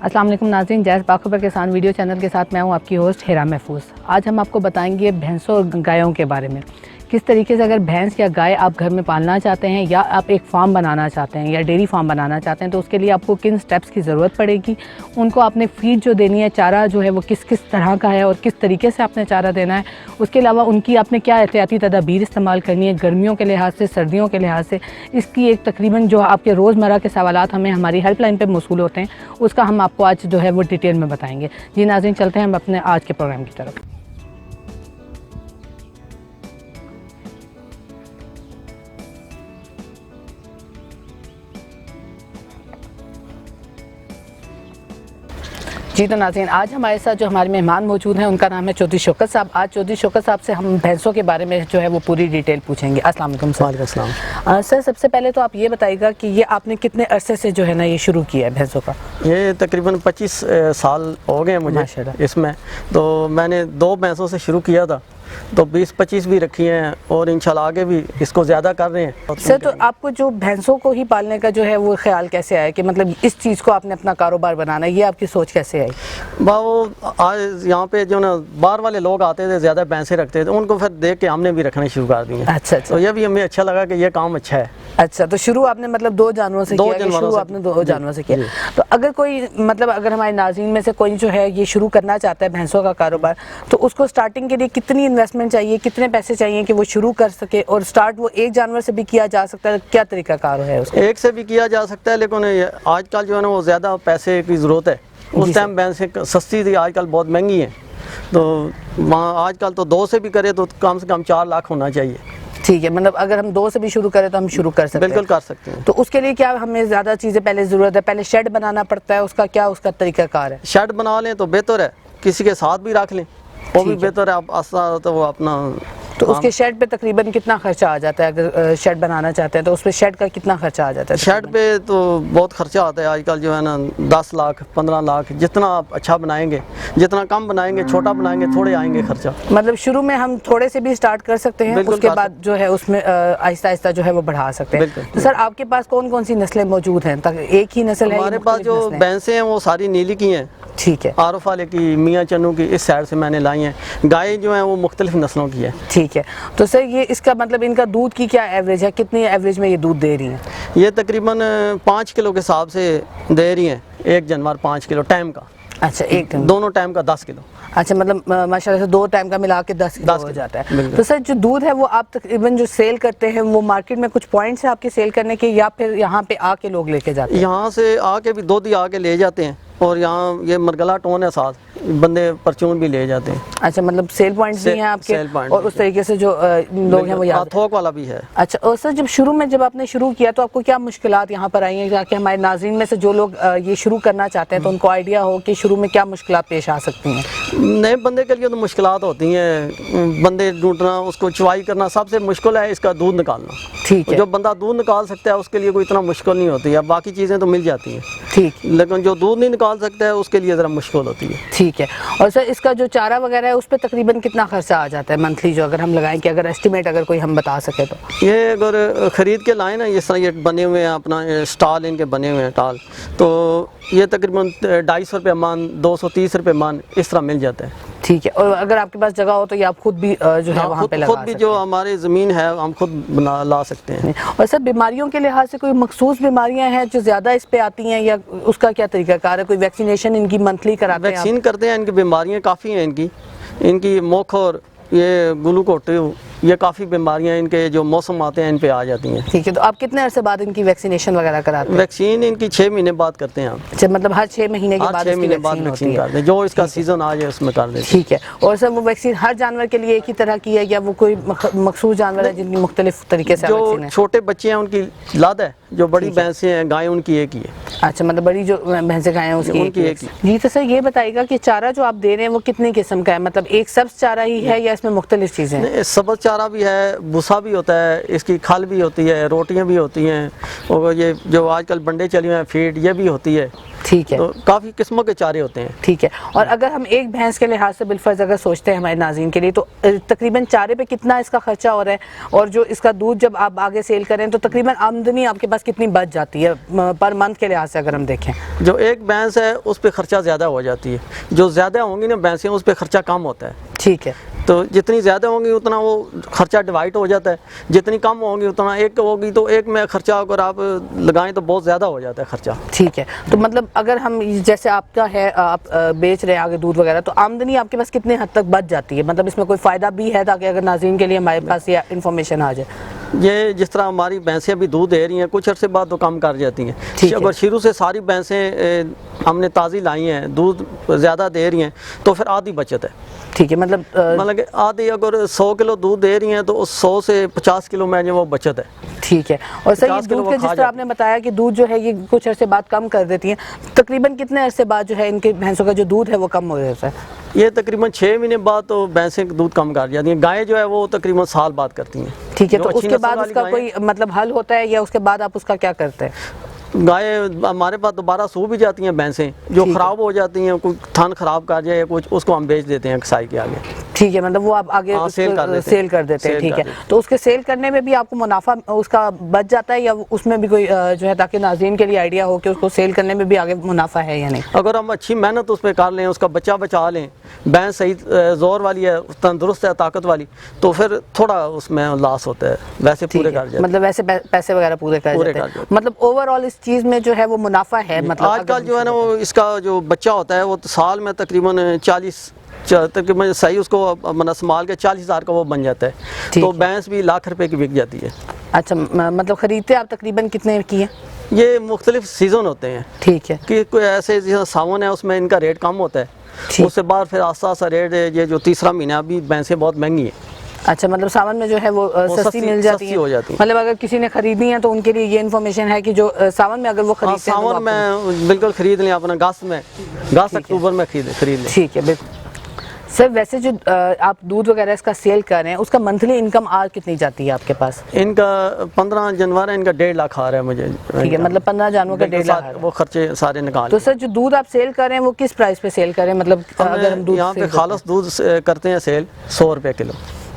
अस्सलाम वालेकुम नाज़रीन, जैज़ बाखबर किसान वीडियो चैनल के साथ मैं हूं आपकी होस्ट हिरा महफूज। आज हम आपको बताएंगे भैंसों और गायों के बारे में। किस तरीके से अगर भैंस या गाय आप घर में पालना चाहते हैं या आप एक फार्म बनाना चाहते हैं या डेयरी फार्म बनाना चाहते हैं तो उसके लिए आपको किन स्टेप्स की ज़रूरत पड़ेगी, उनको आपने फीड जो देनी है, चारा जो है वो किस किस तरह का है और किस तरीके से आपने चारा देना है, उसके अलावा उनकी आपने क्या एहतियाती तदाबीर इस्तेमाल करनी है गर्मियों के लिहाज से, सर्दियों के लिहाज से। इसकी एक तकरीबन जो आपके रोज़मर्रा के सवालात हमें हमारी हेल्पलाइन पर मौसूल होते हैं, उसका हम आपको आज जो है वो डिटेल में बताएंगे। जी नाज़रीन, चलते हैं हम अपने आज के प्रोग्राम की तरफ। जी तो नाज़रीन, आज हमारे साथ जो हमारे मेहमान मौजूद हैं उनका नाम है चौधरी शौकत साहब। आज चौधरी शौकत साहब से हम भैंसों के बारे में जो है वो पूरी डिटेल पूछेंगे। अस्सलाम वालेकुम सर। वालेकुम अस्सलाम। सर, सबसे पहले तो आप ये बताइएगा कि ये आपने कितने अरसे से जो है ना ये शुरू किया है भैंसों का? ये तकरीबन 25 साल हो गए मुझे इसमें। तो मैंने 2 भैंसों से शुरू किया था, तो 20-25 भी रखी हैं और इंशाल्लाह आगे भी इसको ज़्यादा कर रहे हैं। सर, तो आपको जो भैंसों को ही पालने का जो है वो ख्याल कैसे आया कि मतलब इस चीज़ को आपने अपना कारोबार बनाना है, ये आपकी सोच कैसे आई? वो आज यहाँ पे जो ना बाहर वाले लोग आते थे, ज़्यादा भैंसें रखते थे, उनको फिर देख के हमने भी रखना शुरू कर दिए। अच्छा। तो ये भी हमें अच्छा लगा कि ये काम अच्छा है। अच्छा, तो शुरू आपने मतलब 2 जानवरों से किया? शुरू आपने 2 जानवरों से किया। तो अगर कोई मतलब अगर हमारे नाज़रीन में से कोई जो है ये शुरू करना चाहता है भैंसों का कारोबार, तो उसको स्टार्टिंग के लिए कितनी इन्वेस्टमेंट चाहिए, कितने पैसे चाहिए कि वो शुरू कर सके? और स्टार्ट वो एक जानवर से भी किया जा सकता है, क्या तरीका कार है उसका? एक से भी किया जा सकता है, लेकिन आजकल जो है ना वो ज़्यादा पैसे की ज़रूरत है। उस टाइम भैंसें सस्ती थी, आजकल बहुत महंगी हैं। तो वहाँ आजकल तो 2 से भी करे तो कम से कम 4 लाख होना चाहिए। ठीक है, मतलब अगर हम 2 से भी शुरू करें तो हम शुरू कर सकते हैं? बिल्कुल कर सकते हैं। तो उसके लिए क्या हमें ज़्यादा चीज़ें पहले ज़रूरत है? पहले शेड बनाना पड़ता है, उसका क्या उसका तरीका कार है? शेड बना लें तो बेहतर है, किसी के साथ भी रख लें वो भी बेहतर है। आप आसा तो वो अपना तो उसके शेड पे तकरीबन कितना खर्चा आ जाता है? अगर शेड बनाना चाहते हैं तो उस पर शेड का कितना खर्चा आ जाता है? शेड पे तो बहुत खर्चा आता है आजकल जो है ना, 10 लाख 15 लाख। जितना आप अच्छा बनाएंगे, जितना कम बनाएंगे, छोटा बनाएंगे, थोड़े आएंगे खर्चा। मतलब शुरू में हम थोड़े से भी स्टार्ट कर सकते हैं, उसके बाद जो है उसमें आहिस्ता आहिस्ता जो है वो बढ़ा सकते हैं। तो सर, आपके पास कौन कौन सी नस्लें मौजूद हैं? एक ही नस्ल है? हमारे पास जो भैंसें हैं वो सारी नीली की हैं। ठीक है। आरफ वाले की, मियाँ चन्नू की, इस साइड से मैंने लाई हैं। गाय जो है वो मुख्तलिफ नस्लों की है। ठीक है। तो सर, ये इसका मतलब इनका दूध की क्या एवरेज है? कितनी एवरेज में ये दूध दे रही हैं? ये तकरीबन 5 किलो के हिसाब से दे रही हैं, एक जानवर 5 किलो टाइम का। अच्छा, एक टाइम? दोनों टाइम का 10 किलो। अच्छा, मतलब माशाल्लाह से 2 टाइम का मिला के 10 किलो हो जाता है। तो सर, जो दूध है वो आप तकरीबन जो सेल करते हैं वो मार्केट में कुछ पॉइंट्स है आपके सेल करने के, या फिर यहाँ पे आके लोग लेके जाते हैं? यहाँ से आके भी 2 दी आके ले जाते हैं, और यहाँ ये मरगला टोन है, साथ बंदे परचून भी ले जाते हैं। अच्छा, मतलब सेल पॉइंट्स भी हैं आपके? और उस तरीके से जो लोग हैं वो याद थोक वाला भी है। अच्छा। और सर, जब आपने शुरू किया तो आपको क्या मुश्किलात यहाँ पर आई हैं, ताकि हमारे नाज़रीन में से जो लोग ये शुरू करना चाहते हैं तो उनको आइडिया हो कि शुरू में क्या मुश्किलात पेश आ सकती हैं? नए बंदे के लिए तो मुश्किलात होती हैं, बंदे ढूंढना, उसको चुवाई करना। सबसे मुश्किल है इसका दूध निकालना। ठीक है। जो बंदा दूध निकाल सकता है उसके लिए कोई इतना मुश्किल नहीं होती है, बाकी चीज़ें तो मिल जाती हैं। ठीक। लेकिन जो दूध नहीं निकाल सकता है उसके लिए ज़रा मुश्किल होती है। ठीक है। और सर, इसका जो चारा वगैरह है उस पर तकरीबन कितना खर्चा आ जाता है मंथली, जो अगर हम लगाएं कि अगर एस्टिमेट अगर कोई हम बता सके तो? ये अगर ख़रीद के लाए ना, इस तरह ये बने हुए हैं, अपना स्टॉल इनके बने हुए हैं टाल, तो ये तकरीबन 250 रुपये मन, 230 रुपये मन, इस तरह मिल जाता है। ठीक है। और अगर आपके पास जगह हो तो ये आप खुद भी जो है वहाँ पे लगा खुद भी जो हमारी ज़मीन है हम खुद बना ला सकते हैं। और सर, बीमारियों के लिहाज से कोई मखसूस बीमारियां हैं जो ज़्यादा इस पे आती हैं, या उसका क्या तरीका कार है? कोई वैक्सीनेशन इनकी मंथली कराते हैं? वैक्सीन करते हैं, इनकी बीमारियाँ काफ़ी हैं। इनकी मोख और ये ग्लूकोटिव, ये काफ़ी बीमारियां इनके जो मौसम आते हैं इन पे आ जाती हैं। ठीक है। तो आप कितने अरसे बाद इनकी वैक्सीनेशन वगैरह कराते हैं? वैक्सीन इनकी 6 महीने बाद करते हैं हम। अच्छा, मतलब हर 6 महीने के बाद 6 महीने बाद वैक्सीन करते हैं, जो इसका सीजन आ जाए उसमें कर देते हैं। ठीक है। और सर, वो वैक्सीन हर जानवर के लिए एक ही तरह की है, या वो कोई मखसूस जानवर है जिनकी मुख्तलिफ तरीके से? जो छोटे बच्चे हैं उनकी लाद है, जो बड़ी भैंसें हैं, गायें, उनकी एक ही है। अच्छा, मतलब बड़ी जो भैंसें गायें उसकी एक ही। जी। तो सर, ये बताइएगा कि चारा जो आप दे रहे हैं वो कितनी किस्म का है? मतलब एक सब्ज चारा ही है या इसमें मुख्तलिफ चीज़ें हैं? सब्ज चारा भी है, भूसा भी होता है, इसकी खल भी होती है, रोटियां भी होती हैं, और ये जो आजकल बंडे चले हुए हैं फीड, ये भी होती है। ٹھیک ہے. تو کافی قسموں کے چارے ہوتے ہیں. ٹھیک ہے. اور اگر ہم ایک بھینس کے لحاظ سے بالفرض اگر سوچتے ہیں ہمارے ناظرین کے لیے تو تقریباً چارے پہ کتنا اس کا خرچہ ہو رہا ہے, اور جو اس کا دودھ جب آپ آگے سیل کریں تو تقریباً آمدنی آپ کے پاس کتنی بچ جاتی ہے پر منتھ کے لحاظ سے اگر ہم دیکھیں؟ جو ایک بھینس ہے اس پہ خرچہ زیادہ ہو جاتی ہے, جو زیادہ ہوں گی نا بھینسیں اس پہ خرچہ کم ہوتا ہے. ٹھیک ہے. تو جتنی زیادہ ہوں گی اتنا وہ خرچہ ڈیوائڈ ہو جاتا ہے, جتنی کم ہوں گی اتنا, ایک ہوگی تو ایک میں خرچہ اگر آپ لگائیں تو بہت زیادہ ہو جاتا ہے خرچہ. ٹھیک ہے. تو مطلب اگر ہم جیسے آپ کا ہے آپ بیچ رہے ہیں آگے دودھ وغیرہ, تو آمدنی آپ کے پاس کتنے حد تک بچ جاتی ہے؟ مطلب اس میں کوئی فائدہ بھی ہے تاکہ اگر ناظرین کے لیے ہمارے پاس یہ انفارمیشن آ جائے. یہ جس طرح ہماری بھینسیں ابھی دودھ دے رہی ہیں, کچھ عرصے بعد تو کم کر جاتی ہیں. اگر شروع سے ساری بھینسیں ہم نے تازی لائی ہیں, دودھ زیادہ دے رہی ہیں, تو پھر آدھی بچت ہے. ٹھیک ہے. مطلب کہ آدھی اگر 100 کلو دودھ دے رہی ہیں تو اس 100 سے 50 کلو میں جو وہ بچت ہے. ٹھیک ہے. اور سر یہ دودھ کا جس طرح آپ نے بتایا کہ دودھ جو ہے یہ کچھ عرصے بعد کم کر دیتی ہیں, تقریباً کتنے عرصے بعد جو ہے ان کے بھینسوں کا جو دودھ ہے وہ کم ہو جاتا ہے؟ یہ تقریباً 6 مہینے بعد تو بھینسیں دودھ کم کر جاتی ہیں. گائیں جو ہے وہ تقریباً سال بعد کرتی ہیں. ٹھیک ہے. تو اس کے بعد اس کا کوئی مطلب حل ہوتا ہے یا اس کے بعد آپ اس کا کیا کرتے ہیں؟ گائیں ہمارے پاس دوبارہ سو بھی جاتی ہیں بھینسیں, جو خراب ہو جاتی ہیں, کوئی تھن خراب کر جائے کچھ, اس کو ہم بیچ دیتے ہیں کسائی کے آگے. ٹھیک ہے. مطلب وہ آپ آگے سیل کر دیتے ہیں. ٹھیک ہے. تو اس کے سیل کرنے میں بھی آپ کو منافع اس کا بچ جاتا ہے یا اس میں بھی کوئی جو ہے, تاکہ ناظرین کے لیے آئیڈیا ہو کہ اس کو سیل کرنے میں بھی آگے منافع ہے یا نہیں؟ اگر ہم اچھی محنت اس پہ کر لیں, اس کا بچہ بچا لیں, بھینس صحیح زور والی ہے, تندرست ہے, طاقت والی, تو پھر تھوڑا اس میں لاس ہوتا ہے, ویسے پورے کر جاتے ہیں. مطلب ویسے پیسے وغیرہ پورے کر جاتے ہیں. مطلب اوور آل اس چیز میں جو ہے وہ منافع ہے. مطلب آج کل جو ہے نا وہ اس کا جو بچہ ہوتا ہے وہ سال میں تقریباً 40 تقریباً صحیح اس کو سنبھال کے 40,000 کا وہ بن جاتا ہے. تو بھینس بھی لاکھ روپے کی بک جاتی ہے. اچھا. مطلب خریدتے آپ تقریباً کتنے کی ہیں؟ یہ مختلف سیزن ہوتے ہیں. ٹھیک ہے. کہ کوئی ایسے جیسا ساون ہے اس میں ان کا ریٹ کم ہوتا ہے, اس سے بعد پھر آہستہ آہستہ ریٹ, یہ جو تیسرا مہینہ ابھی بھینسیں بہت مہنگی ہیں. اچھا. مطلب ساون میں جو ہے وہ سستی مل جاتی ہے. مطلب اگر کسی نے خریدنی ہے تو ان کے لیے یہ انفارمیشن ہے کہ جو ساون میں اگر وہ خریدتے ہیں, ساون میں بالکل خرید لیں, اپنا اگست میں, اگست اکتوبر میں خرید لیں. ٹھیک ہے. بالکل. سر ویسے جو آپ دودھ وغیرہ اس کا سیل کر رہے ہیں, اس کا منتھلی انکم آج کتنی جاتی ہے آپ کے پاس؟ ان کا 15 جانور ہے, ان کا 1.5 لاکھ آ رہا ہے مجھے. ٹھیک ہے. مطلب 15 جانوروں کا 1.5 لاکھ وہ خرچے سارے نکال. تو سر جو دودھ آپ سیل کر رہے ہیں وہ کس پرائس پہ سیل کر رہے ہیں؟ مطلب اگر ہم دودھ یہاں پہ خالص دودھ کرتے ہیں سیل 100 روپے کلو.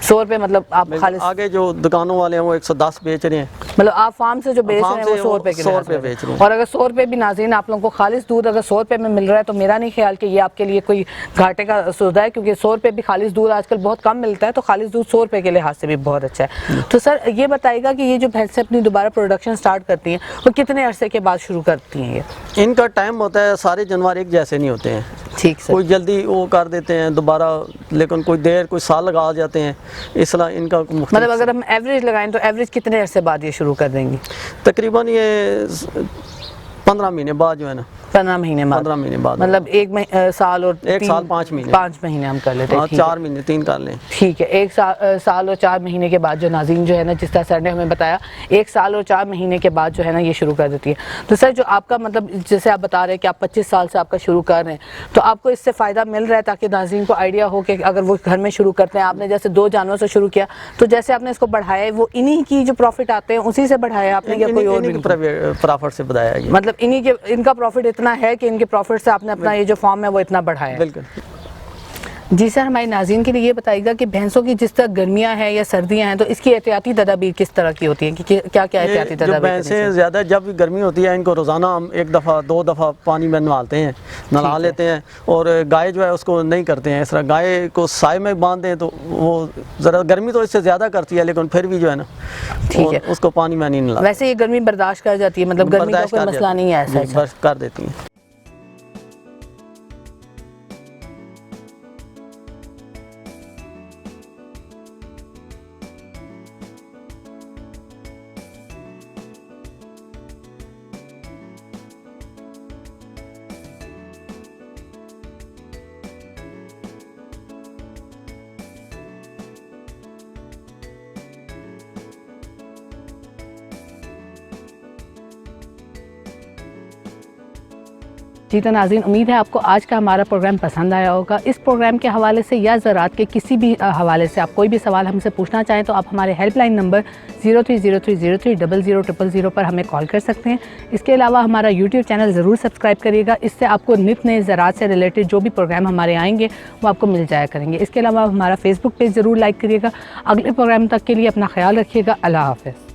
100 روپے. مطلب آپ خالص آگے جو دکانوں والے ہیں وہ 110 بیچ رہے ہیں. مطلب آپ فارم سے جو بیچ رہے ہیں وہ 100 روپے کے 100 روپے بیچ رہے ہیں. اور اگر 100 روپے بھی ناظرین آپ لوگوں کو خالص دودھ اگر 100 روپے میں مل رہا ہے تو میرا نہیں خیال کہ یہ آپ کے لیے کوئی گھاٹے کا سودا ہے, کیونکہ 100 روپے بھی خالص دودھ آج کل بہت کم ملتا ہے, تو خالص دودھ 100 روپے کے لحاظ سے بھی بہت اچھا ہے. تو سر یہ بتائیے گا کہ یہ جو بھینسیں اپنی دوبارہ پروڈکشن سٹارٹ کرتی ہیں وہ کتنے عرصے کے بعد شروع کرتی ہیں؟ یہ ان کا ٹائم ہوتا ہے, سارے جانور ایک جیسے نہیں ہوتے ہیں. ٹھیک سر. کوئی جلدی وہ کر دیتے ہیں دوبارہ, لیکن کوئی دیر, کوئی سال لگا جاتے ہیں. اس طرح ان کا مطلب اگر ہم ایوریج لگائیں تو ایوریج کتنے عرصے بعد یہ شروع کر دیں گی؟ تقریباً یہ 15 مہینے بعد جو ہے نا. 15 مہینے بعد. 15 مہینے بعد. مطلب ایک سال اور 1 سال 5 مہینے. 5 مہینے ہم کر لیتے ہیں. 4 مہینے 3 کر لیں. ٹھیک ہے. 1 سال اور 4 مہینے کے بعد جو ناظرین جو ہے نا, جس طرح سر نے ہمیں بتایا 1 سال اور 4 مہینے کے بعد جو ہے نا یہ شروع کر دیتی ہے. تو سر جو آپ کا مطلب جیسے آپ بتا رہے ہیں کہ آپ 25 سال سے آپ کا شروع کر رہے ہیں, تو آپ کو اس سے فائدہ مل رہا ہے تاکہ ناظرین کو آئیڈیا ہو کہ اگر وہ گھر میں شروع کرتے ہیں, آپ نے جیسے 2 جانوروں سے شروع کیا, تو جیسے آپ نے اس کو بڑھایا ہے وہ انہی کی جو پروفٹ آتے ہیں اسی سے بڑھایا آپ نے یا کوئی اور بھی پروفٹ سے بڑھایا ہے؟ مطلب انہی کے, ان کا پروفٹ اتنا ہے کہ ان کے پروفٹ سے آپ نے اپنا یہ جو فارم ہے وہ اتنا بڑھایا ہے. بالکل. جی سر, ہمارے ناظرین کے لیے یہ بتائیے گا کہ بھینسوں کی جس طرح گرمیاں ہیں یا سردیاں ہیں تو اس کی احتیاطی تدابیر کس طرح کی ہوتی ہیں, کہ کیا کیا احتیاطی تدابیر؟ بھینسیں زیادہ جب بھی گرمی ہوتی ہے ان کو روزانہ ہم 1 دفعہ 2 دفعہ پانی میں نہالتے ہیں, نہلا لیتے ہیں. اور گائے جو ہے اس کو نہیں کرتے ہیں اس طرح, گائے کو سائے میں باندھ دیں تو وہ ذرا گرمی تو اس سے زیادہ کرتی ہے, لیکن پھر بھی جو ہے نا اس کو پانی میں نہیں نہلاتے. ویسے یہ گرمی برداشت کر جاتی ہے, مطلب گرمی کا کوئی مسئلہ نہیں ہے ایسا؟ کر دیتی ہیں. جی تو ناظرین، امید ہے آپ کو آج کا ہمارا پروگرام پسند آیا ہوگا۔ اس پروگرام کے حوالے سے یا زراعت کے کسی بھی حوالے سے آپ کوئی بھی سوال ہم سے پوچھنا چاہیں تو آپ ہمارے ہیلپ لائن نمبر 030303000000 پر ہمیں کال کر سکتے ہیں۔ اس کے علاوہ ہمارا یوٹیوب چینل ضرور سبسکرائب کریے گا، اس سے آپ کو نت نئے زراعت سے ریلیٹڈ جو بھی پروگرام ہمارے آئیں گے وہ آپ کو مل جایا کریں گے۔ اس کے علاوہ ہمارا فیس بک پیج ضرور لائک کریے گا۔ اگلے پروگرام تک کے لیے اپنا خیال رکھیے گا۔ اللہ حافظ۔